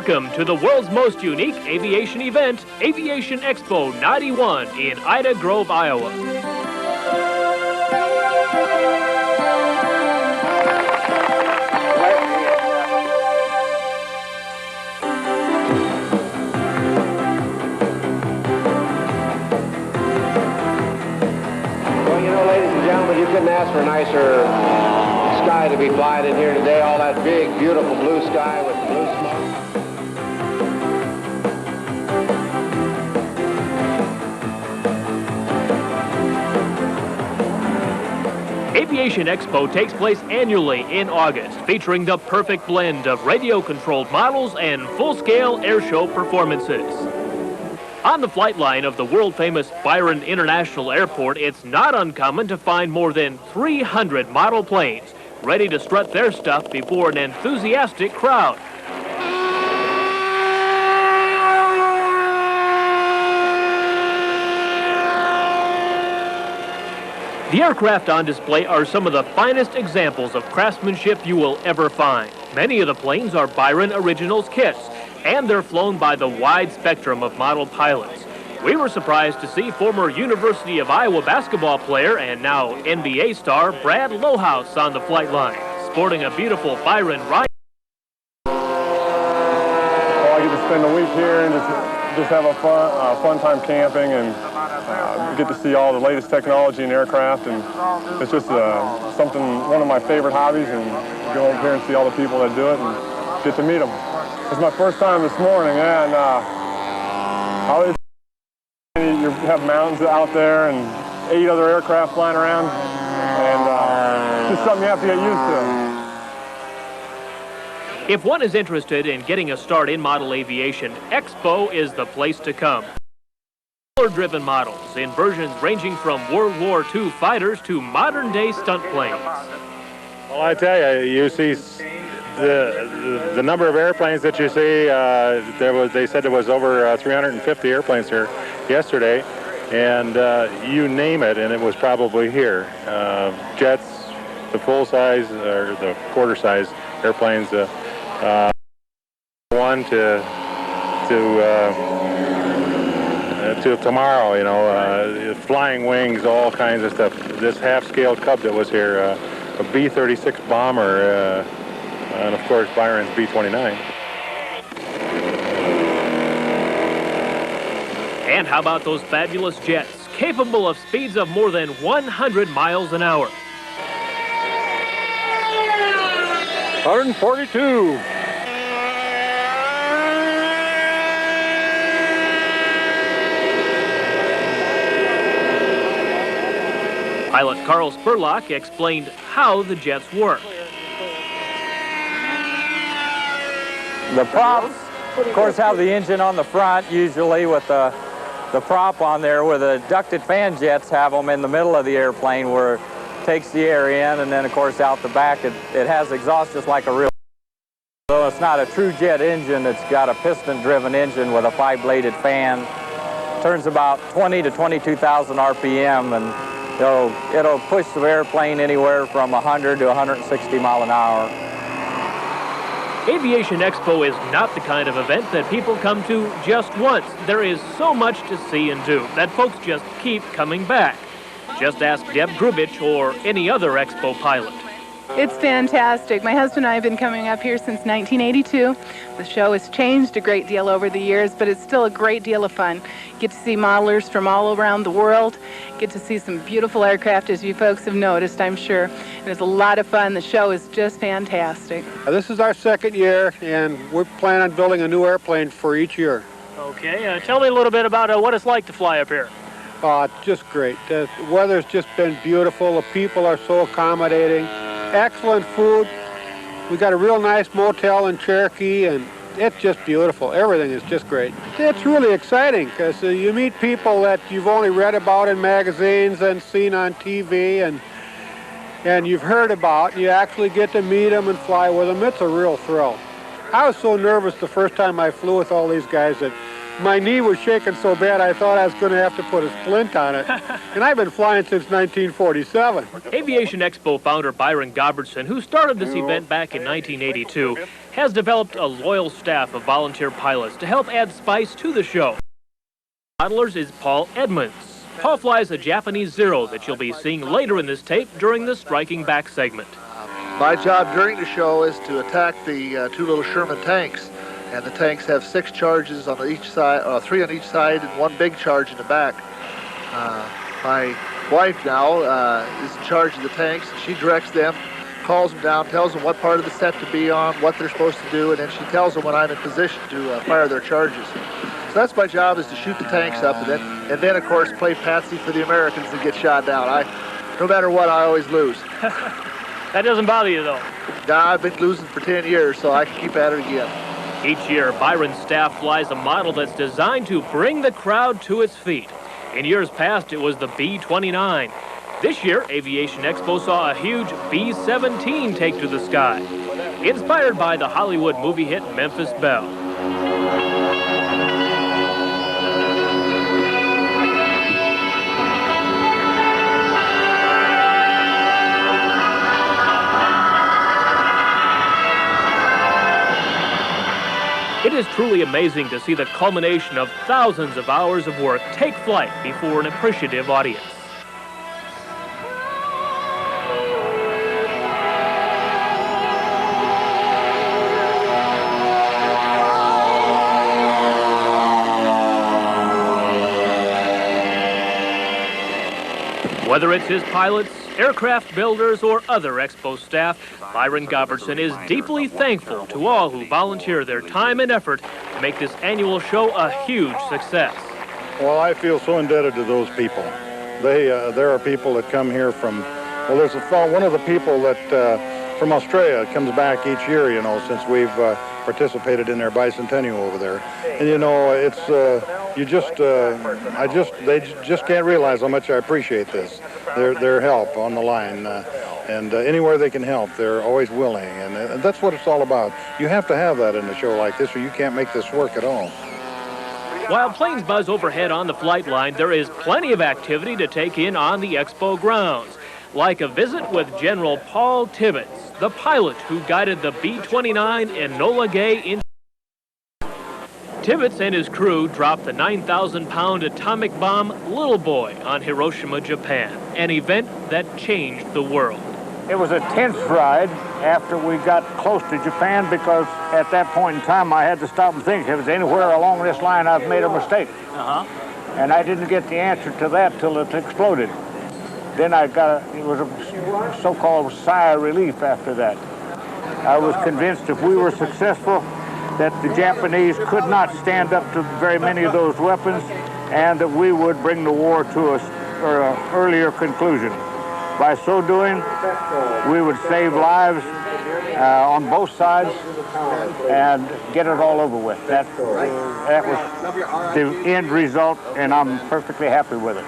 Welcome to the world's most unique aviation event, Aviation Expo 91 in Ida Grove, Iowa. Well, you know, ladies and gentlemen, you couldn't ask for a nicer sky to be flying in here today. All that big, beautiful blue sky with the blue smoke. Aviation Expo takes place annually in August, featuring the perfect blend of radio-controlled models and full-scale airshow performances. On the flight line of the world-famous Byron International Airport, it's not uncommon to find more than 300 model planes ready to strut their stuff before an enthusiastic crowd. The aircraft on display are some of the finest examples of craftsmanship you will ever find. Many of the planes are Byron Originals kits, and they're flown by the wide spectrum of model pilots. We were surprised to see former University of Iowa basketball player and now NBA star Brad Lohaus on the flight line, sporting a beautiful Byron ride. Well, I get to spend a week here and just have a fun time camping and get to see all the latest technology in aircraft, and it's just one of my favorite hobbies, and go over here and see all the people that do it and get to meet them. It's my first time this morning, and you have mountains out there and 8 other aircraft flying around, and it's just something you have to get used to. If one is interested in getting a start in model aviation, Expo is the place to come. Driven models in versions ranging from World War II fighters to modern-day stunt planes. Well, I tell you, you see the number of airplanes that you see. They said there was over 350 airplanes here yesterday, and you name it, and it was probably here. Jets, the full-size or the quarter-size airplanes, one to tomorrow, you know, flying wings, all kinds of stuff. This half-scale Cub that was here, a B-36 bomber, and of course Byron's B-29. And how about those fabulous jets, capable of speeds of more than 100 miles an hour? 142. Pilot Carl Spurlock explained how the jets work. The props, of course, have the engine on the front, usually with the prop on there, where the ducted fan jets have them in the middle of the airplane where it takes the air in, and then, of course, out the back it has exhaust just like a real. So it's not a true jet engine. It's got a piston-driven engine with a 5-bladed fan. Turns about 20 to 22,000 RPM, and it'll push the airplane anywhere from 100 to 160 mile an hour. Aviation Expo is not the kind of event that people come to just once. There is so much to see and do that folks just keep coming back. Just ask Deb Grubich or any other Expo pilot. It's fantastic. My husband and I have been coming up here since 1982. The show has changed a great deal over the years, but it's still a great deal of fun. Get to see modelers from all around the world. Get to see some beautiful aircraft, as you folks have noticed, I'm sure. And it's a lot of fun. The show is just fantastic. This is our second year, and we're planning on building a new airplane for each year. Okay, tell me a little bit about what it's like to fly up here. It's just great. The weather's just been beautiful. The people are so accommodating. Excellent food. We got a real nice motel in Cherokee, and it's just beautiful. Everything is just great. It's really exciting because you meet people that you've only read about in magazines and seen on TV, and you've heard about. You actually get to meet them and fly with them. It's a real thrill. I was so nervous the first time I flew with all these guys that My knee was shaking so bad I thought I was going to have to put a splint on it. And I've been flying since 1947. Aviation Expo founder Byron, who started this event back in 1982, has developed a loyal staff of volunteer pilots to help add spice to the show. Modelers is Paul Edmonds. Paul flies a Japanese Zero that you'll be seeing later in this tape during the striking back segment. My job during the show is to attack the two little Sherman tanks. And the tanks have 6 charges on each side, 3 on each side, and 1 big charge in the back. My wife now is in charge of the tanks. She directs them, calls them down, tells them what part of the set to be on, what they're supposed to do, and then she tells them when I'm in position to fire their charges. So that's my job, is to shoot the tanks up, and then of course play patsy for the Americans that get shot down. No matter what, I always lose. That doesn't bother you though? Nah, I've been losing for 10 years, so I can keep at it again. Each year, Byron's staff flies a model that's designed to bring the crowd to its feet. In years past, it was the B-29. This year, Aviation Expo saw a huge B-17 take to the sky, inspired by the Hollywood movie hit Memphis Belle. It is truly amazing to see the culmination of thousands of hours of work take flight before an appreciative audience. Whether it's his pilots, aircraft builders, or other Expo staff, Byron is deeply thankful to all who volunteer their time and effort to make this annual show a huge success. Well, I feel so indebted to those people. There are people that come here from, well, there's one of the people that from Australia comes back each year, you know, since we've participated in their bicentennial over there. And you know, it's they just can't realize how much I appreciate this. Their help on the line, and anywhere they can help, they're always willing, and that's what it's all about. You have to have that in a show like this, or you can't make this work at all. While planes buzz overhead on the flight line, there is plenty of activity to take in on the Expo grounds, like a visit with General Paul Tibbets, the pilot who guided the B-29 Enola Gay into. Tibbets and his crew dropped the 9,000-pound atomic bomb Little Boy on Hiroshima, Japan, an event that changed the world. It was a tense ride after we got close to Japan, because at that point in time I had to stop and think, if it was anywhere along this line I've made a mistake. And I didn't get the answer to that till it exploded. Then it was a so-called sigh of relief after that. I was convinced if we were successful that the Japanese could not stand up to very many of those weapons, and that we would bring the war to an earlier conclusion. By so doing, we would save lives on both sides and get it all over with. That was the end result, and I'm perfectly happy with it.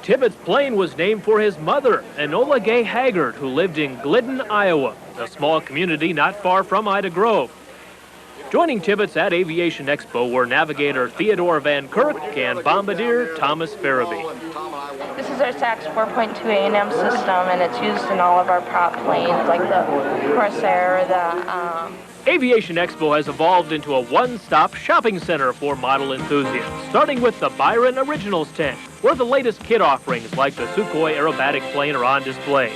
Tibbets' plane was named for his mother, Enola Gay Haggard, who lived in Glidden, Iowa, a small community not far from Ida Grove. Joining Tibbets at Aviation Expo were navigator Theodore Van Kirk and bombardier Thomas Farabee. This is our SAX 4.2 A&M system, and it's used in all of our prop planes, like the Corsair, Aviation Expo has evolved into a one-stop shopping center for model enthusiasts, starting with the Byron Originals tent, where the latest kit offerings like the Sukhoi Aerobatic plane are on display.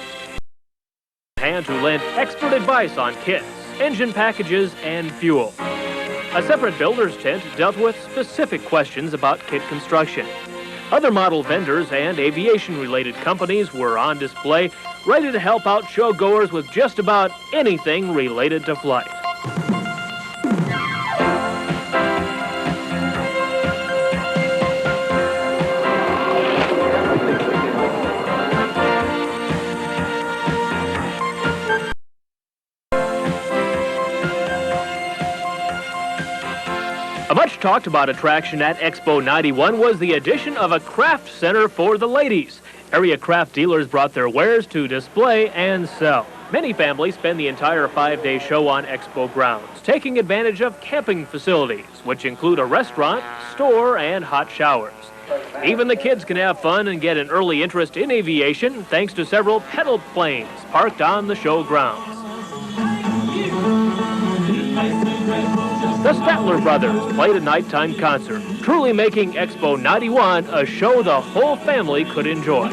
Hand to lend expert advice on kits, engine packages, and fuel. A separate builder's tent dealt with specific questions about kit construction. Other model vendors and aviation-related companies were on display, ready to help out showgoers with just about anything related to flight. A much talked about attraction at Expo 91 was the addition of a craft center for the ladies. Area craft dealers brought their wares to display and sell. Many families spend the entire 5-day show on Expo grounds, taking advantage of camping facilities, which include a restaurant, store, and hot showers. Even the kids can have fun and get an early interest in aviation thanks to several pedal planes parked on the show grounds. The Statler brothers played a nighttime concert, truly making Expo 91 a show the whole family could enjoy.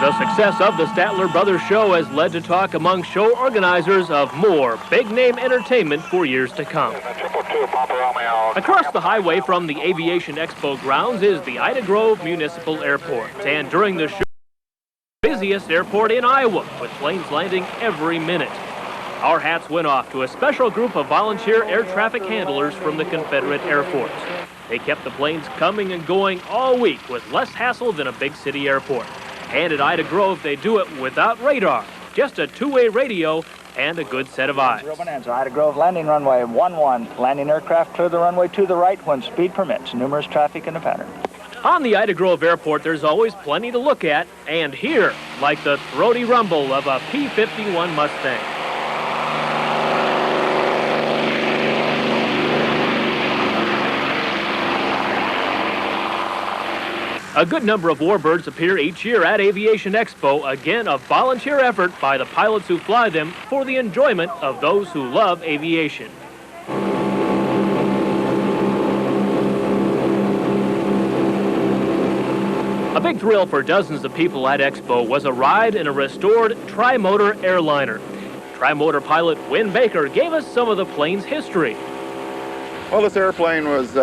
The success of the Statler Brothers show has led to talk among show organizers of more big-name entertainment for years to come. Across the highway from the Aviation Expo grounds is the Ida Grove Municipal Airport, and during the show, the busiest airport in Iowa, with planes landing every minute. Our hats went off to a special group of volunteer air traffic handlers from the Confederate Air Force. They kept the planes coming and going all week with less hassle than a big city airport. And at Ida Grove, they do it without radar, just a two-way radio and a good set of eyes. Ida Grove landing runway 11. Landing aircraft clear the runway to the right when speed permits. Numerous traffic in the pattern. On the Ida Grove Airport, there's always plenty to look at and hear, like the throaty rumble of a P-51 Mustang. A good number of Warbirds appear each year at Aviation Expo, again a volunteer effort by the pilots who fly them for the enjoyment of those who love aviation. A big thrill for dozens of people at Expo was a ride in a restored tri-motor airliner. Tri-motor pilot Win Baker gave us some of the plane's history. Well, this airplane was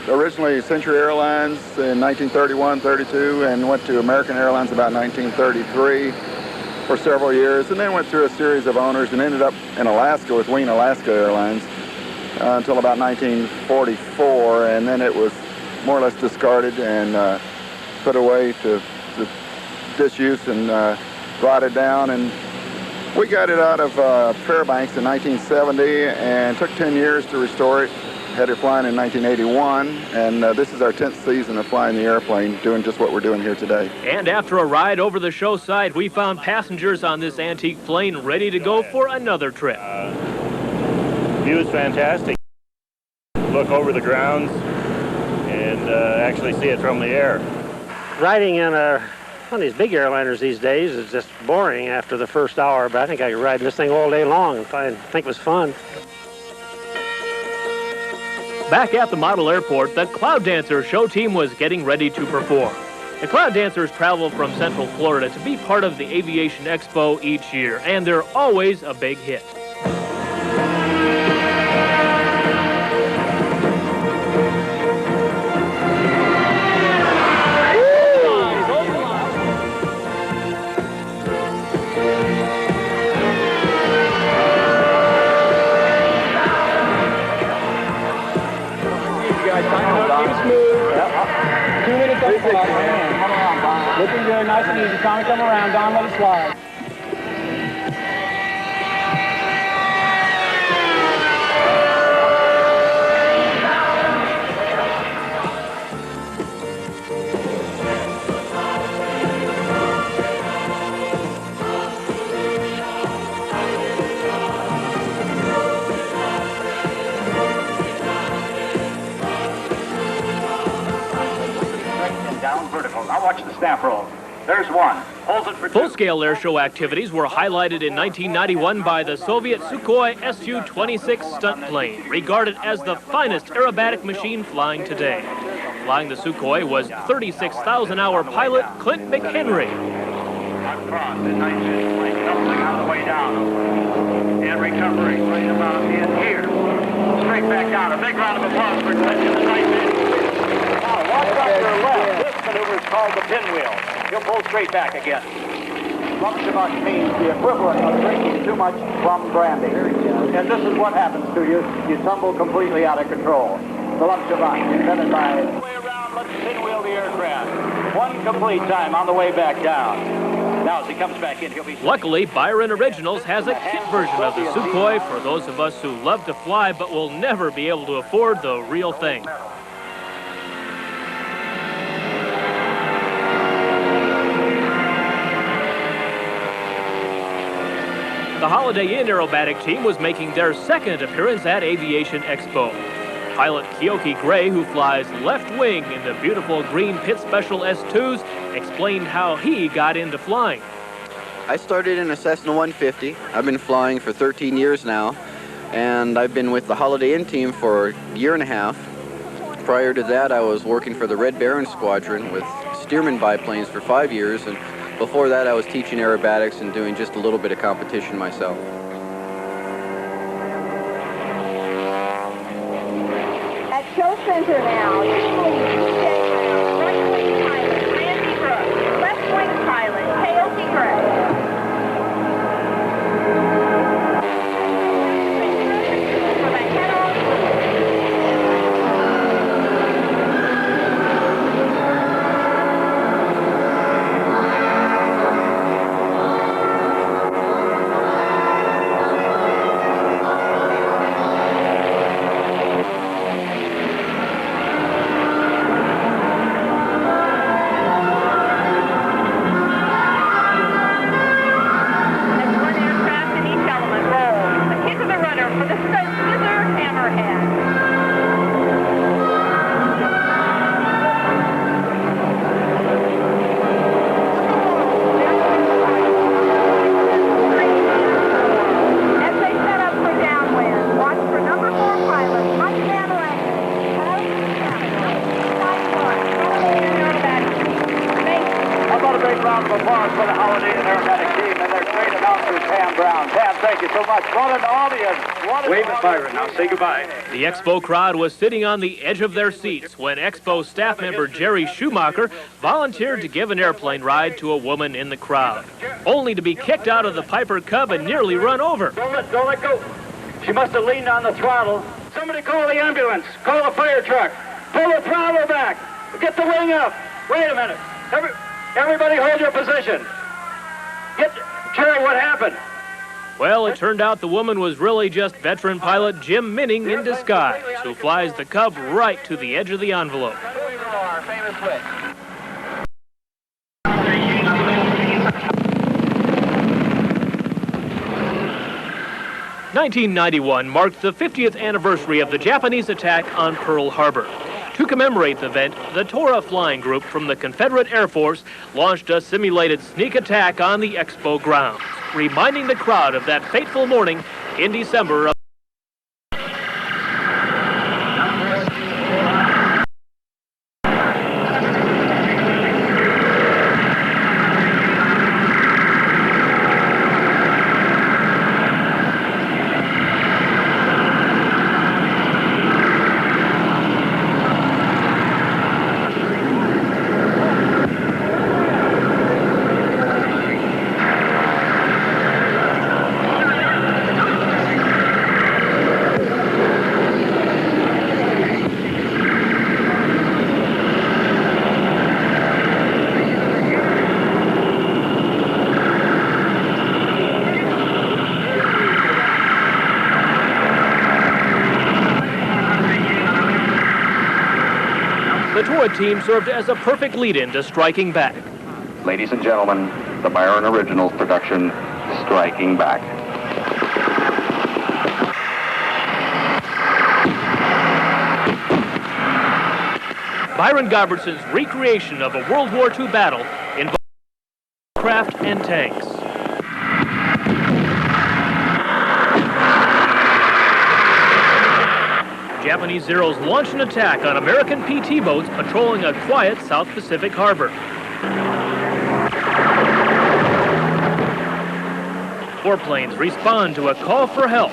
originally Century Airlines in 1931-32 and went to American Airlines about 1933 for several years, and then went through a series of owners and ended up in Alaska with Wien Alaska Airlines until about 1944, and then it was more or less discarded and put away to disuse and rotted down. And we got it out of Fairbanks in 1970 and took 10 years to restore it. Had it flying in 1981, and this is our 10th season of flying the airplane, doing just what we're doing here today. And after a ride over the show site, we found passengers on this antique plane ready to go for another trip. View is fantastic. Look over the grounds and actually see it from the air. Riding in one of these big airliners these days is just boring after the first hour, but I think I could ride this thing all day long if I think it was fun. Back at the model airport, the Cloud Dancer show team was getting ready to perform. The Cloud Dancers travel from Central Florida to be part of the Aviation Expo each year, and they're always a big hit. Looking good, nice and easy. Tommy, come around. Don, let it slide. Down vertical. Now watch the snap roll. There's one. Holds it for two. Full-scale airshow activities were highlighted in 1991 by the Soviet Sukhoi Su-26 stunt plane, regarded as the finest aerobatic machine flying today. Flying the Sukhoi was 36,000-hour pilot Clint McHenry. Across the nice plane, doubling on the way down. And recovering right about in here. Straight back down. A big round of applause for Clint in the nice. Now, watch out to your left. This maneuver is called the pinwheel. He'll pull straight back again. Lump means the equivalent of drinking too much rum brandy. And this is what happens to you. You tumble completely out of control. The lump invented by... Way around, let's pinwheel the aircraft. One complete time on the way back down. Now, as he comes back in, he'll be... Luckily, Byron Originals has a kit version of the Sukhoi for those of us who love to fly but will never be able to afford the real thing. The Holiday Inn Aerobatic team was making their second appearance at Aviation Expo. Pilot Keoki Gray, who flies left wing in the beautiful green Pit Special S2s, explained how he got into flying. I started in a Cessna 150. I've been flying for 13 years now, and I've been with the Holiday Inn team for a year and a half. Prior to that, I was working for the Red Baron Squadron with Stearman biplanes for 5 years, and before that I was teaching aerobatics and doing just a little bit of competition myself. Show center now. Right wing pilot, Randy Brooks. Left wing pilot, Keoki Gray. Wave at Byron now. Say goodbye. The Expo crowd was sitting on the edge of their seats when Expo staff member Jerry Schumacher volunteered to give an airplane ride to a woman in the crowd, only to be kicked out of the Piper Cub and nearly run over. Don't let go. She must have leaned on the throttle. Somebody call the ambulance. Call the fire truck. Pull the throttle back. Get the wing up. Wait a minute. Everybody hold your position. Jerry, what happened? Well, it turned out the woman was really just veteran pilot Jim Minning in disguise, who flies the Cub right to the edge of the envelope. Our famous switch. (1991) marked the 50th anniversary of the Japanese attack on Pearl Harbor. To commemorate the event, the Tora Flying Group from the Confederate Air Force launched a simulated sneak attack on the Expo grounds, reminding the crowd of that fateful morning in December of the Tora team served as a perfect lead-in to Striking Back. Ladies and gentlemen, the Byron Originals production, Striking Back. Byron Gobertson's recreation of a World War II battle involved aircraft and tanks. Japanese Zeros launched an attack on American PT boats patrolling a quiet South Pacific harbor. Warplanes respond to a call for help.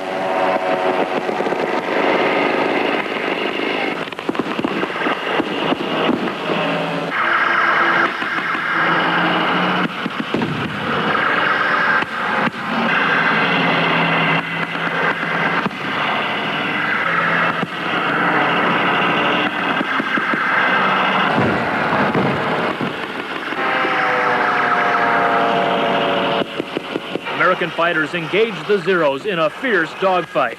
American fighters engage the Zeros in a fierce dogfight.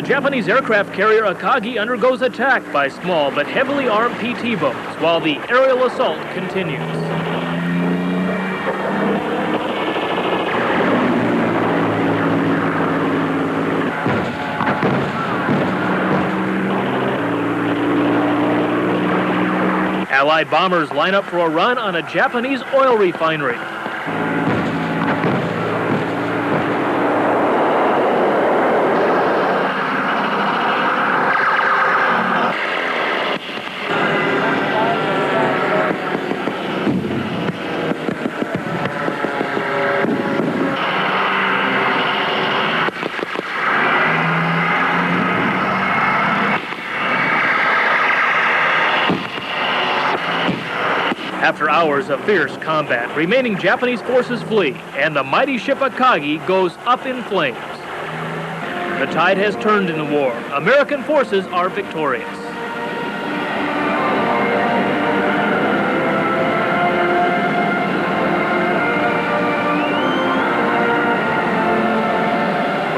Japanese aircraft carrier Akagi undergoes attack by small but heavily armed PT boats while the aerial assault continues. Allied bombers line up for a run on a Japanese oil refinery. After hours of fierce combat, remaining Japanese forces flee, and the mighty ship Akagi goes up in flames. The tide has turned in the war. American forces are victorious.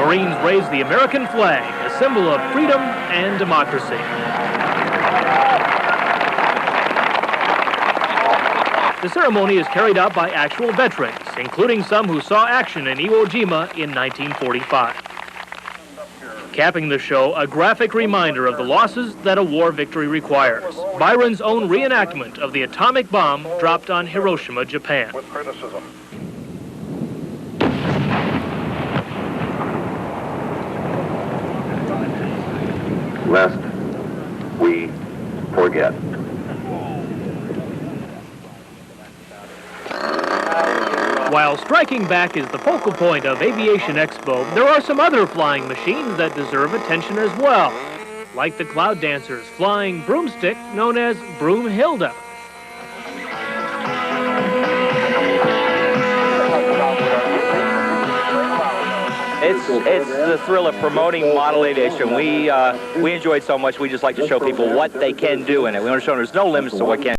Marines raise the American flag, a symbol of freedom and democracy. The ceremony is carried out by actual veterans, including some who saw action in Iwo Jima in 1945. Capping the show, a graphic reminder of the losses that a war victory requires. Byron's own reenactment of the atomic bomb dropped on Hiroshima, Japan. With criticism. Lest we forget. While striking back is the focal point of Aviation Expo, there are some other flying machines that deserve attention as well, like the Cloud Dancer's flying broomstick known as Broomhilda. It's the thrill of promoting model aviation. We enjoy it so much, we just like to show people what they can do in it. We want to show them there's no limits to what can.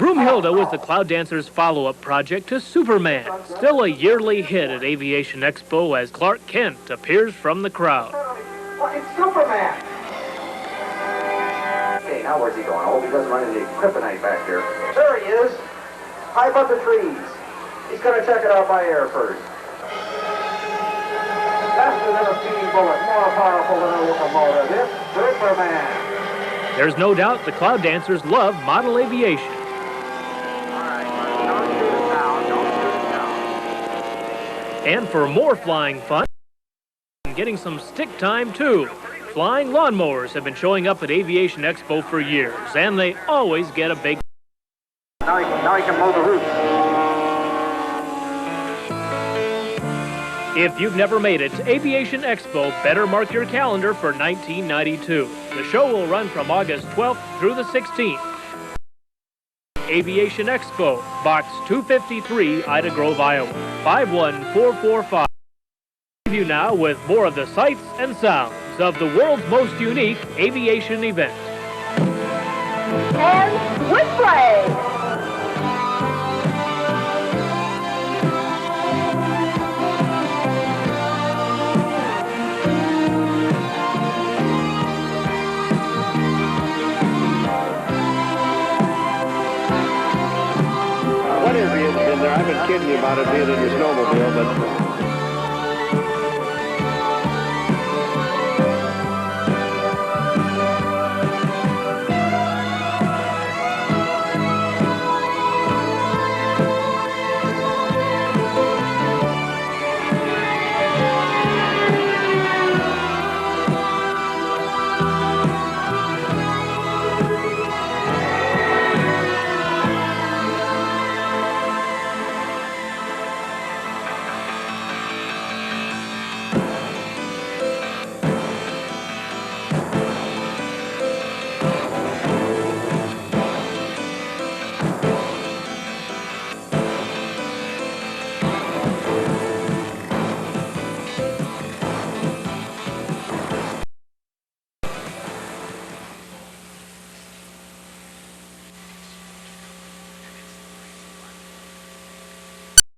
Broomhilda was the Cloud Dancer's follow-up project to Superman, still a yearly hit at Aviation Expo as Clark Kent appears from the crowd. Well, it's Superman! Okay, now where's he going? I hope he doesn't run into kryptonite back here. There he is, high above the trees. He's going to check it out by air first. Faster than a speeding bullet, more powerful than a locomotive. It's Superman. There's no doubt the Cloud Dancers love model aviation. And for more flying fun, and getting some stick time too. Flying lawnmowers have been showing up at Aviation Expo for years, and they always get a big... Now he can mow the roof. If you've never made it to Aviation Expo, better mark your calendar for 1992. The show will run from August 12th through the 16th. Aviation Expo, Box 253, Ida Grove, Iowa, 51445. You now with more of the sights and sounds of the world's most unique aviation event. And with flag. What is the incident there? I've been kidding you about it being in your snowmobile, but